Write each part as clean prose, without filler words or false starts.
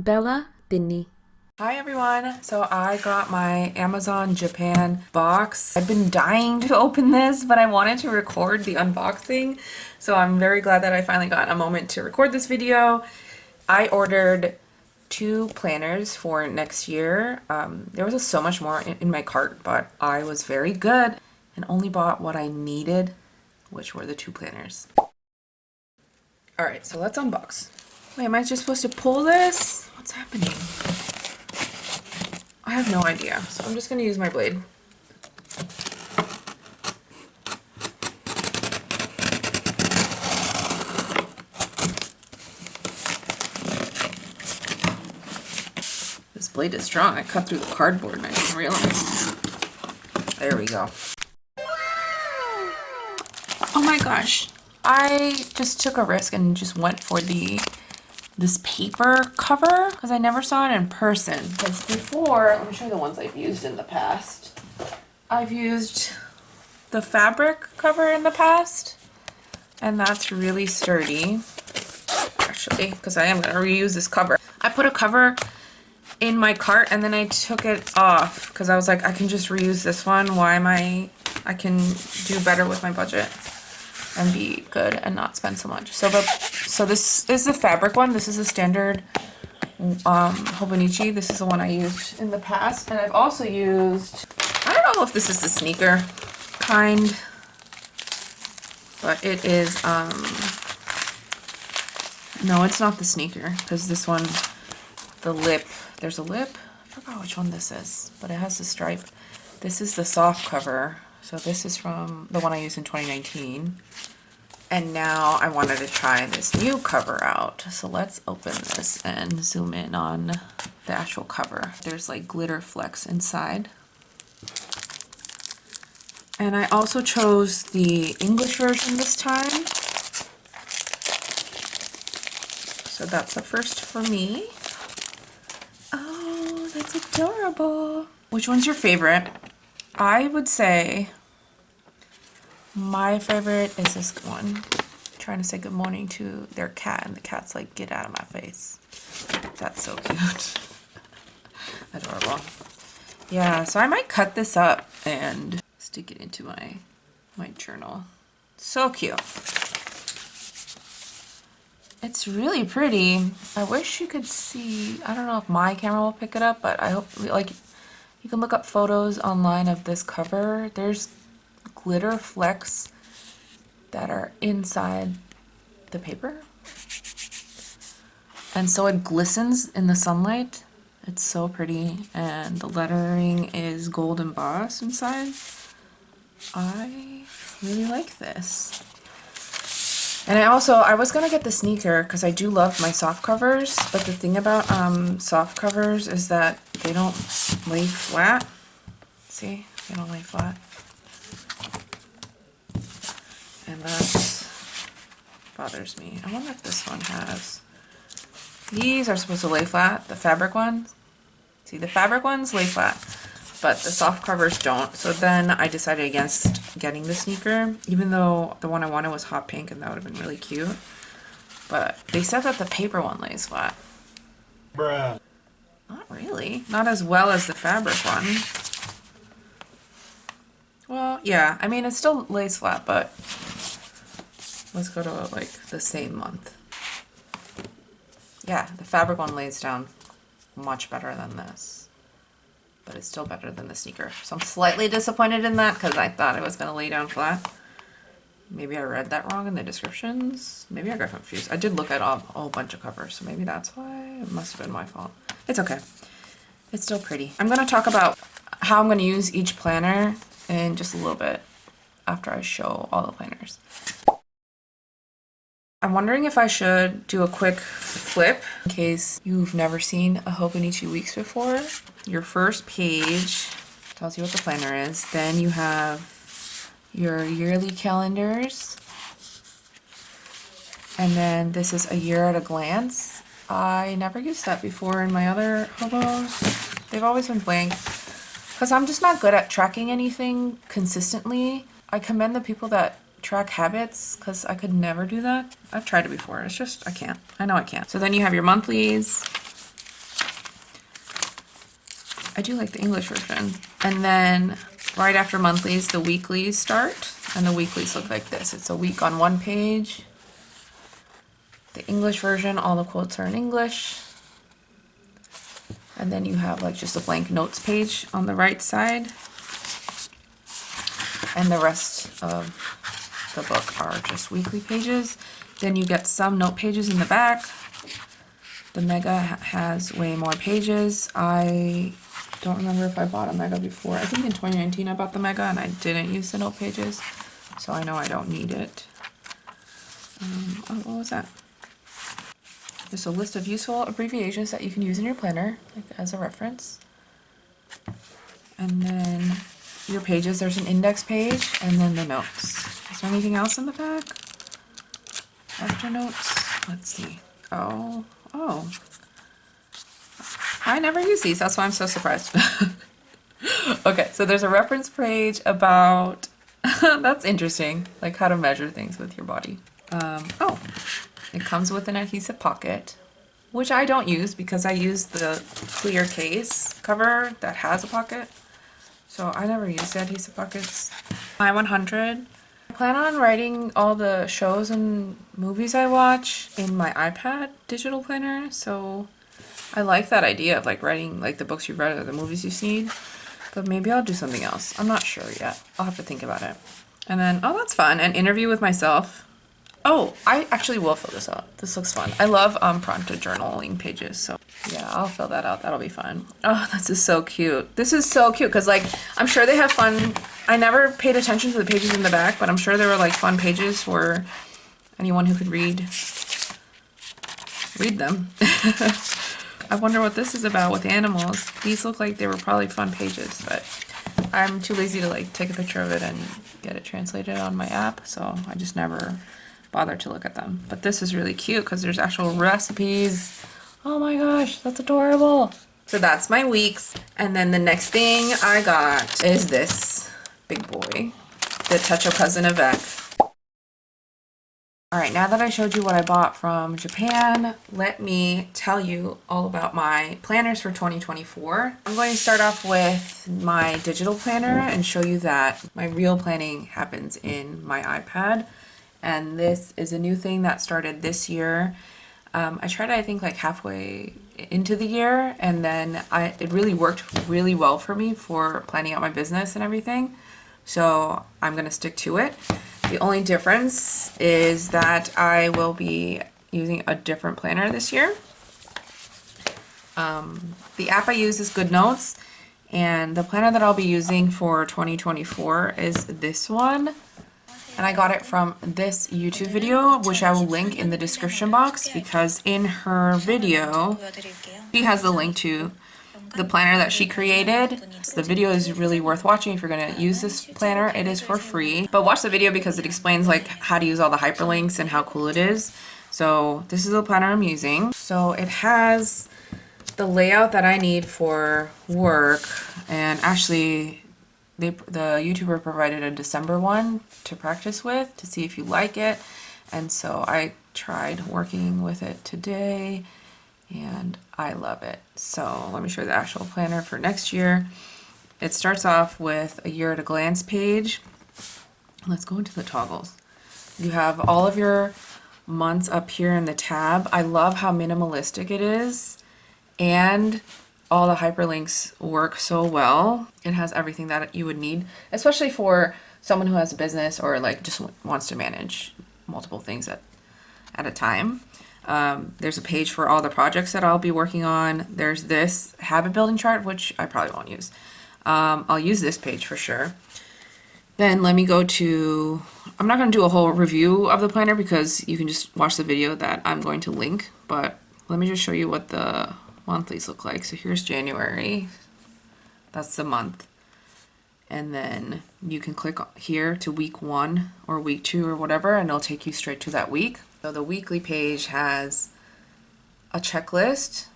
Bella Tinni. Hi everyone! So I got my Amazon Japan box. I've been dying to open this, but I wanted to record the unboxing. So I'm very glad that I finally got a moment to record this video. I ordered 2 planners for next year. There was so much more in my cart, but I was very good and only bought what I needed, which were the 2 planners. Alright, so let's unbox. Wait, am I just supposed to pull this? What's happening? I have no idea, so I'm just going to use my blade. This blade is strong. I cut through the cardboard and I didn't realize. There we go. Oh my gosh. I just took a risk and just went for this paper cover because I never saw it in person. Because before, let me show you the ones I've used in the past. I've used the fabric cover in the past, and that's really sturdy, actually, because I am going to reuse this cover. I put a cover in my cart and then I took it off because I was like, I can just reuse this one. Why am I can do better with my budget and be good and not spend so much. So this is the fabric one. This is a standard Hobonichi. This is the one I used in the past. And I've also used, I don't know if this is the sneaker kind, but it is, no, it's not the sneaker, because this one, the lip, there's a lip. I forgot which one this is, but it has the stripe. This is the soft cover. So this is from the one I used in 2019. And now I wanted to try this new cover out. So let's open this and zoom in on the actual cover. There's like glitter flecks inside. And I also chose the English version this time. So that's a first for me. Oh, that's adorable. Which one's your favorite? I would say my favorite is this one. Trying to say good morning to their cat, and the cat's like, get out of my face. That's so cute. Adorable. Yeah, so I might cut this up and stick it into my journal. So cute. It's really pretty. I wish you could see, I don't know if my camera will pick it up, but I hope, like, you can look up photos online of this cover. There's glitter flecks that are inside the paper. And so it glistens in the sunlight. It's so pretty. And the lettering is gold embossed inside. I really like this. And I was gonna get the sneaker because I do love my soft covers, but the thing about soft covers is that they don't lay flat. See, they don't lay flat. And that bothers me. I wonder if this one has. These are supposed to lay flat, the fabric ones. See, the fabric ones lay flat, but the soft covers don't. So then I decided against getting the sneaker, even though the one I wanted was hot pink and that would have been really cute. But they said that the paper one lays flat. Bruh. Not really. Not as well as the fabric one. Well, yeah, I mean, it still lays flat, but let's go to like the same month. Yeah, the fabric one lays down much better than this, but it's still better than the sneaker. So I'm slightly disappointed in that because I thought it was going to lay down flat. Maybe I read that wrong in the descriptions. Maybe I got confused. I did look at a whole bunch of covers, so maybe that's why. It must have been my fault. It's okay. It's still pretty. I'm going to talk about how I'm going to use each planner in just a little bit after I show all the planners. I'm wondering if I should do a quick flip in case you've never seen a Hobonichi Weeks before. Your first page tells you what the planner is. Then you have your yearly calendars. And then this is a year at a glance. I never used that before in my other hobos. They've always been blank because I'm just not good at tracking anything consistently. I commend the people that track habits because I could never do that. I've tried it before. It's just, I can't. I know I can't. So then you have your monthlies. I do like the English version. And then right after monthlies, the weeklies start. And the weeklies look like this. It's a week on one page. The English version, all the quotes are in English. And then you have like just a blank notes page on the right side. And the rest of the book are just weekly pages. Then you get some note pages in the back. The Mega has way more pages. I don't remember if I bought a Mega before. I think in 2019 I bought the Mega and I didn't use the note pages. So I know I don't need it. Oh, what was that? Just a list of useful abbreviations that you can use in your planner, like as a reference. And then your pages, there's an index page and then the notes. Is there anything else in the back? After notes? Let's see. Oh. I never use these, that's why I'm so surprised. Okay, so there's a reference page about, that's interesting, like how to measure things with your body. Oh, it comes with an adhesive pocket, which I don't use because I use the clear case cover that has a pocket. So I never use the adhesive pockets. My 100. I plan on writing all the shows and movies I watch in my iPad digital planner. So I like that idea of like writing like the books you've read or the movies you've seen. But maybe I'll do something else. I'm not sure yet. I'll have to think about it. And then, oh, that's fun. An interview with myself. Oh, I actually will fill this out. This looks fun. I love prompted journaling pages, so yeah, I'll fill that out. That'll be fun. Oh, this is so cute. This is so cute because like I'm sure they have fun. I never paid attention to the pages in the back, but I'm sure there were like fun pages for anyone who could read them. I wonder what this is about with animals. These look like they were probably fun pages, but I'm too lazy to like take a picture of it and get it translated on my app, so I just never bother to look at them. But this is really cute because there's actual recipes. Oh my gosh, that's adorable. So that's my weeks. And then the next thing I got is this big boy, the Techo Cousin Avec. All right, now that I showed you what I bought from Japan, let me tell you all about my planners for 2024. I'm going to start off with my digital planner and show you that my real planning happens in my iPad. And this is a new thing that started this year. I tried it, I think, like halfway into the year, and then it really worked really well for me for planning out my business and everything. So I'm gonna stick to it. The only difference is that I will be using a different planner this year. The app I use is GoodNotes, and the planner that I'll be using for 2024 is this one. And I got it from this YouTube video, which I will link in the description box, because in her video, she has the link to the planner that she created. The video is really worth watching if you're going to use this planner. It is for free, but watch the video because it explains like how to use all the hyperlinks and how cool it is. So this is the planner I'm using. So it has the layout that I need for work, and actually the YouTuber provided a December one to practice with to see if you like it, and so I tried working with it today and I love it. So let me show you the actual planner for next year. It starts off with a year at a glance page. Let's go into the toggles. You have all of your months up here in the tab. I love how minimalistic it is, and all the hyperlinks work so well. It has everything that you would need, especially for someone who has a business or like just wants to manage multiple things at a time. There's a page for all the projects that I'll be working on. There's this habit building chart, which I probably won't use. I'll use this page for sure. Then let me go to, I'm not going to do a whole review of the planner because you can just watch the video that I'm going to link, but let me just show you what the monthlies look like. So here's January, that's the month. And then you can click here to week 1 or week 2 or whatever, and it'll take you straight to that week. So the weekly page has a checklist,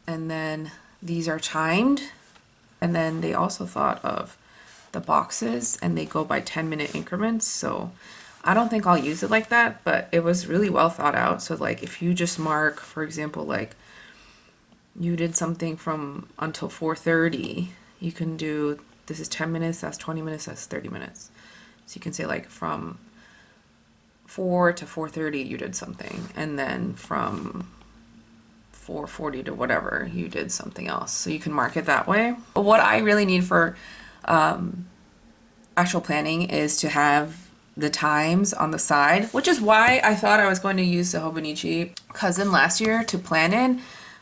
and then these are timed. And then they also thought of the boxes, and they go by 10-minute increments. So I don't think I'll use it like that, but it was really well thought out. So like if you just mark, for example, like you did something from until 4:30, you can do, this is 10 minutes, that's 20 minutes, that's 30 minutes. So you can say like from 4 to 4:30 you did something, and then from 4:40 to whatever you did something else. So you can mark it that way. But what I really need for actual planning is to have the times on the side, which is why I thought I was going to use the Hobonichi Cousin last year to plan in.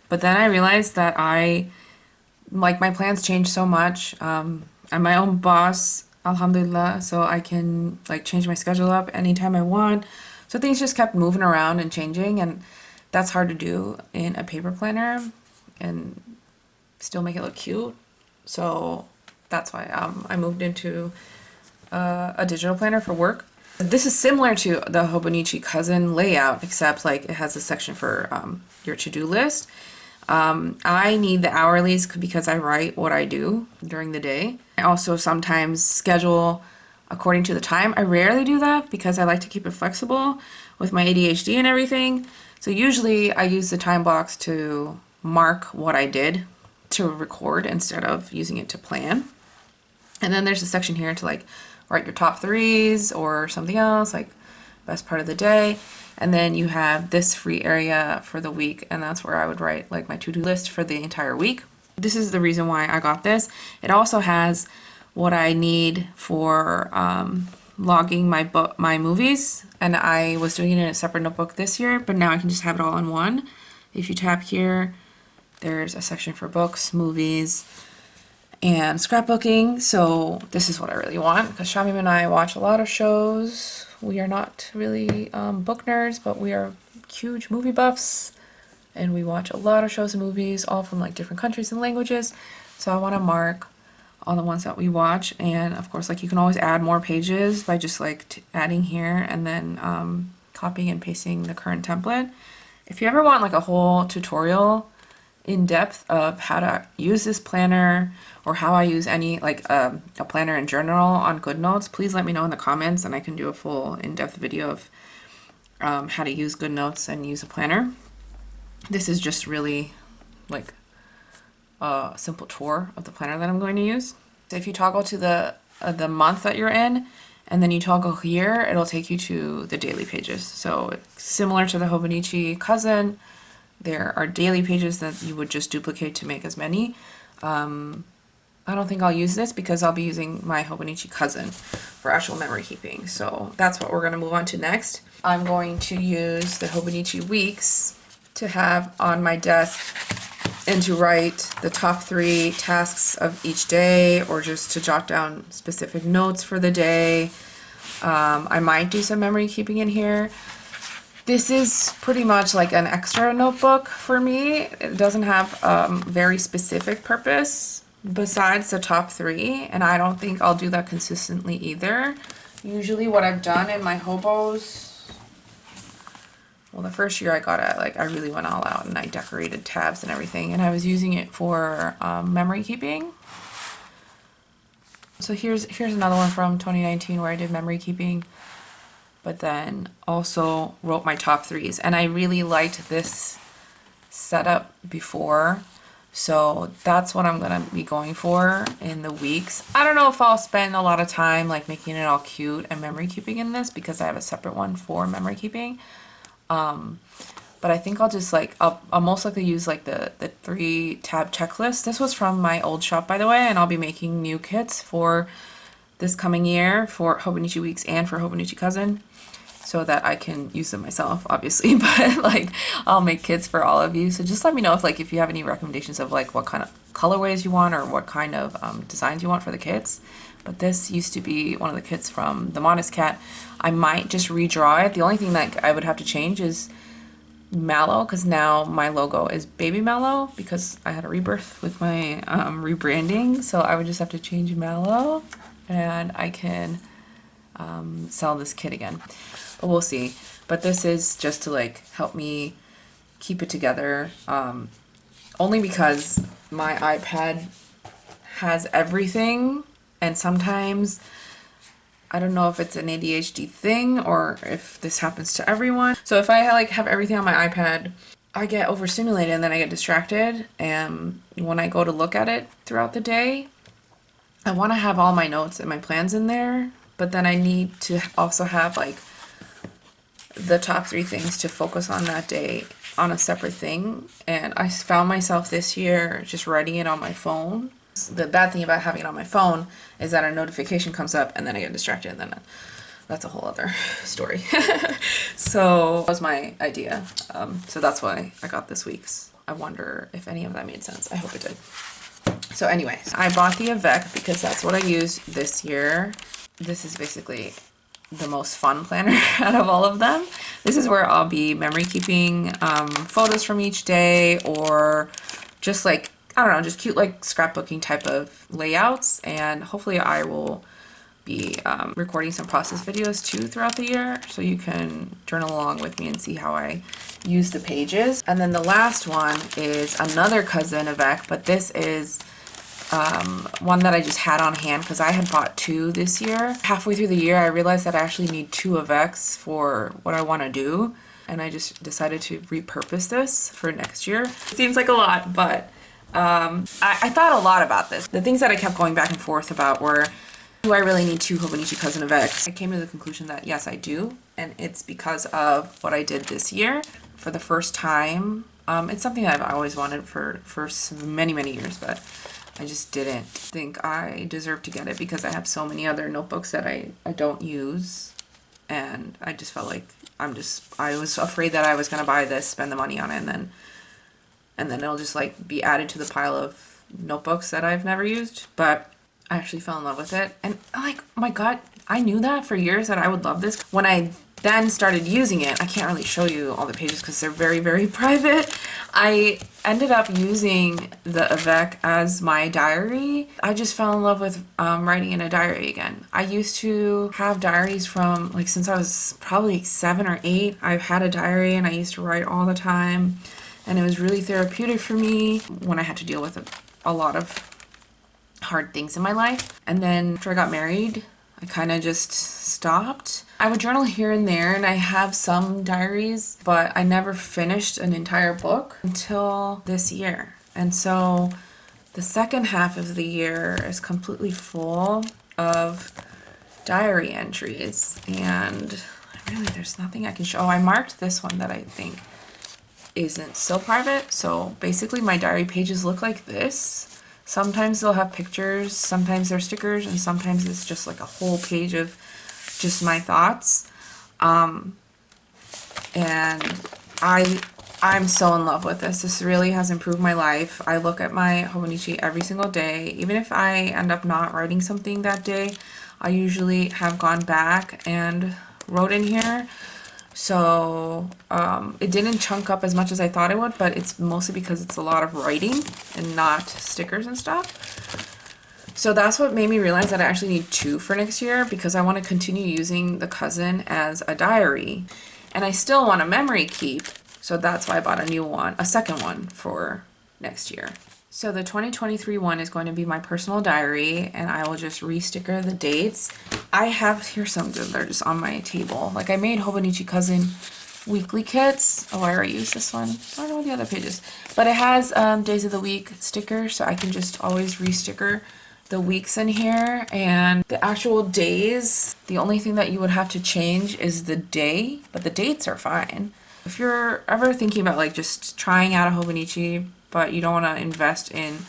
But then I realized that my plans change so much. I'm my own boss, alhamdulillah, so I can like change my schedule up anytime I want. So things just kept moving around and changing, and that's hard to do in a paper planner and still make it look cute. So that's why I moved into a digital planner for work. This is similar to the Hobonichi Cousin layout, except like it has a section for your to-do list. I need the hourlies because I write what I do during the day. I also sometimes schedule according to the time. I rarely do that because I like to keep it flexible with my ADHD and everything. So usually I use the time blocks to mark what I did to record instead of using it to plan. And then there's a section here to like write your top threes or something else, like best part of the day. And then you have this free area for the week, and that's where I would write like my to-do list for the entire week. This is the reason why I got this. It also has what I need for logging my movies, and I was doing it in a separate notebook this year, but now I can just have it all in one. If you tap here, there's a section for books, movies, and scrapbooking. So this is what I really want, because Shamim and I watch a lot of shows. We are not really book nerds, but we are huge movie buffs, and we watch a lot of shows and movies, all from like different countries and languages. So I want to mark all the ones that we watch, and of course, like you can always add more pages by just like adding here and then copying and pasting the current template. If you ever want like a whole tutorial in depth of how to use this planner, or how I use any like a planner in general on GoodNotes, please let me know in the comments, and I can do a full in-depth video of how to use GoodNotes and use a planner. This is just really like a simple tour of the planner that I'm going to use. So if you toggle to the month that you're in, and then you toggle here, it'll take you to the daily pages. So it's similar to the Hobonichi Cousin. There are daily pages that you would just duplicate to make as many. I don't think I'll use this because I'll be using my Hobonichi Cousin for actual memory keeping. So that's what we're going to move on to next. I'm going to use the Hobonichi Weeks to have on my desk and to write the top 3 tasks of each day, or just to jot down specific notes for the day. I might do some memory keeping in here. This is pretty much like an extra notebook for me. It doesn't have very specific purpose besides the top 3, and I don't think I'll do that consistently either. Usually what I've done in my hobos, well, the first year I got it, like I really went all out and I decorated tabs and everything, and I was using it for memory keeping. So here's another one from 2019 where I did memory keeping, but then also wrote my top 3s, and I really liked this setup before, so that's what I'm gonna be going for in the weeks. I don't know if I'll spend a lot of time like making it all cute and memory keeping in this, because I have a separate one for memory keeping. But I think I'll just like, I'll most likely use like the 3 tab checklist. This was from my old shop, by the way, and I'll be making new kits for this coming year for Hobonichi Weeks and for Hobonichi Cousin, so that I can use them myself, obviously, but like I'll make kits for all of you. So just let me know if you have any recommendations of like what kind of colorways you want, or what kind of designs you want for the kits. But this used to be one of the kits from the Modest Cat. I might just redraw it. The only thing that I would have to change is Mallow, because now my logo is Baby Mallow because I had a rebirth with my rebranding. So I would just have to change Mallow, and I can sell this kit again. But we'll see. But this is just to like help me keep it together, only because my iPad has everything, and sometimes I don't know if it's an ADHD thing or if this happens to everyone. So if I like have everything on my iPad I get overstimulated and then I get distracted. And when I go to look at it throughout the day, I want to have all my notes and my plans in there, but then I need to also have like the top 3 things to focus on that day on a separate thing. And I found myself this year just writing it on my phone. The bad thing about having it on my phone is that a notification comes up and then I get distracted, and then that's a whole other story. So that was my idea. So that's why I got this week's. I wonder if any of that made sense. I hope it did. So anyways, I bought the Avecs because that's what I used this year. This is basically the most fun planner out of all of them. This is where I'll be memory keeping photos from each day, or just like, I don't know, just cute like scrapbooking type of layouts. And hopefully I will be recording some process videos too throughout the year, so you can journal along with me and see how I use the pages. And then the last one is another cousin Avec, but this is one that I just had on hand because I had bought 2 this year. Halfway through the year, I realized that I actually need 2 Avecs for what I want to do, and I just decided to repurpose this for next year. It seems like a lot, but I thought a lot about this. The things that I kept going back and forth about were, do I really need 2 Hobonichi cousin Avecs? I came to the conclusion that yes, I do, and it's because of what I did this year. For the first time, it's something that I've always wanted for many, many years, but I just didn't think I deserved to get it because I have so many other notebooks that I don't use, and I just felt like I was afraid that I was going to buy this, spend the money on it, and then it'll just like be added to the pile of notebooks that I've never used. But I actually fell in love with it, and like, my God, I knew that for years that I would love this. When I then started using it, I can't really show you all the pages because they're very, very private. I ended up using the Avec as my diary. I just fell in love with writing in a diary again. I used to have diaries from like since I was probably 7 or 8. I've had a diary and I used to write all the time, and it was really therapeutic for me when I had to deal with a lot of hard things in my life. And then after I got married, I kind of just stopped. I would journal here and there, and I have some diaries, but I never finished an entire book until this year. And so the second half of the year is completely full of diary entries, and really there's nothing I can show. Oh, I marked this one that I think isn't so private. So basically my diary pages look like this. Sometimes they'll have pictures, sometimes they're stickers, and sometimes it's just like a whole page of just my thoughts. And I'm so in love with this. This really has improved my life. I look at my Hobonichi every single day. Even if I end up not writing something that day, I usually have gone back and wrote in here. So it didn't chunk up as much as I thought it would, but it's mostly because it's a lot of writing and not stickers and stuff. So that's what made me realize that I actually need 2 for next year, because I want to continue using the cousin as a diary, and I still want a memory keep. So that's why I bought a new one, a second one for next year. So the 2023 one is going to be my personal diary, and I will just re-sticker the dates. I have here some that are just on my table. Like, I made Hobonichi cousin weekly kits. Oh, I already used this one. I don't know what the other page is, but it has days of the week sticker, so I can just always re-sticker the weeks in here. And the actual days, the only thing that you would have to change is the day, but the dates are fine. If you're ever thinking about like just trying out a Hobonichi, but you don't want to invest in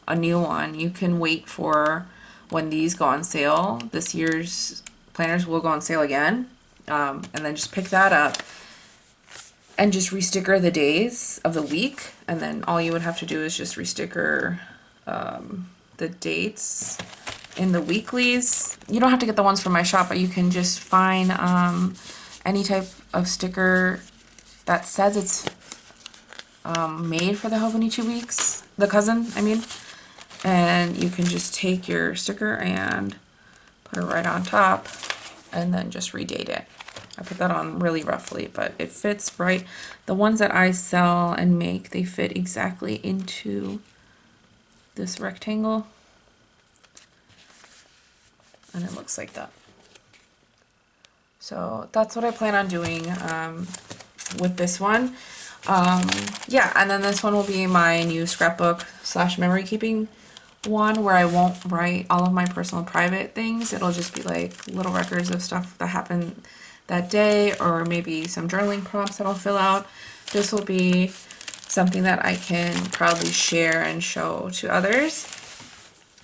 a new one, you can wait for when these go on sale. This year's planners will go on sale again, and then just pick that up and just re-sticker the days of the week, and then all you would have to do is just re-sticker the dates in the weeklies. You don't have to get the ones from my shop, but you can just find any type of sticker that says it's made for the Hobonichi weeks, the cousin, I mean, and you can just take your sticker and put it right on top and then just redate it. I put that on really roughly, but it fits right. The ones that I sell and make, they fit exactly into this rectangle, and it looks like that. So that's what I plan on doing with this one. Yeah, and then this one will be my new scrapbook slash memory keeping one where I won't write all of my personal private things. It'll just be like little records of stuff that happened that day, or maybe some journaling prompts that I'll fill out. This will be something that I can proudly share and show to others.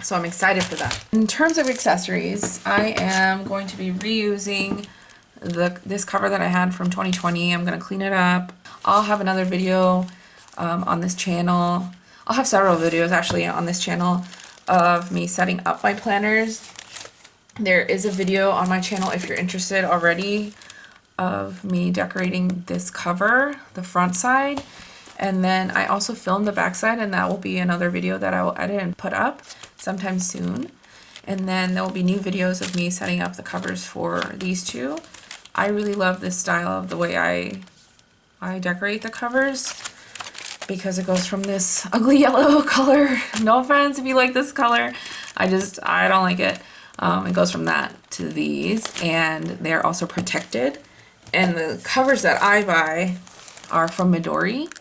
So I'm excited for that. In terms of accessories, I am going to be reusing this cover that I had from 2020. I'm going to clean it up. I'll have another video on this channel. I'll have several videos actually on this channel of me setting up my planners. There is a video on my channel if you're interested already of me decorating this cover, the front side. And then I also filmed the back side, and that will be another video that I will edit and put up sometime soon. And then there will be new videos of me setting up the covers for these two. I really love this style of the way I decorate the covers, because it goes from this ugly yellow color, no offense if you like this color, I don't like it. It goes from that to these, and they're also protected. And the covers that I buy are from Midori.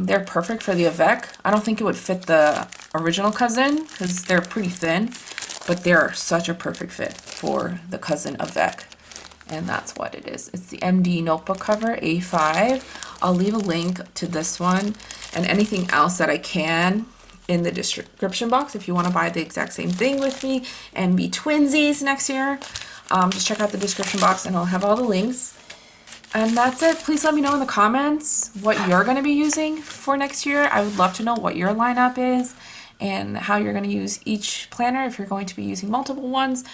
They're perfect for the Avecs. I don't think it would fit the original cousin because they're pretty thin, but they're such a perfect fit for the cousin Avecs. And that's what it is. It's the MD notebook cover, A5. I'll leave a link to this one and anything else that I can in the description box if you want to buy the exact same thing with me and be twinsies next year. Just check out the description box and I'll have all the links. And that's it. Please let me know in the comments what you're going to be using for next year. I would love to know what your lineup is and how you're going to use each planner, if you're going to be using multiple ones.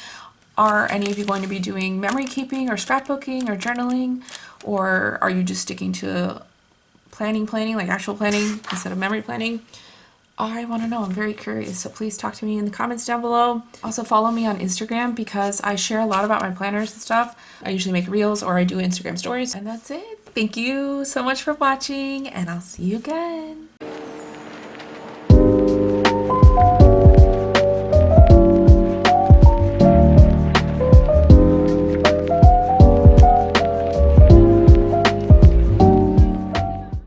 Are any of you going to be doing memory keeping or scrapbooking or journaling? Or are you just sticking to planning, like actual planning instead of memory planning? I want to know. I'm very curious. So please talk to me in the comments down below. Also follow me on Instagram because I share a lot about my planners and stuff. I usually make reels or I do Instagram stories. And that's it. Thank you so much for watching, and I'll see you again.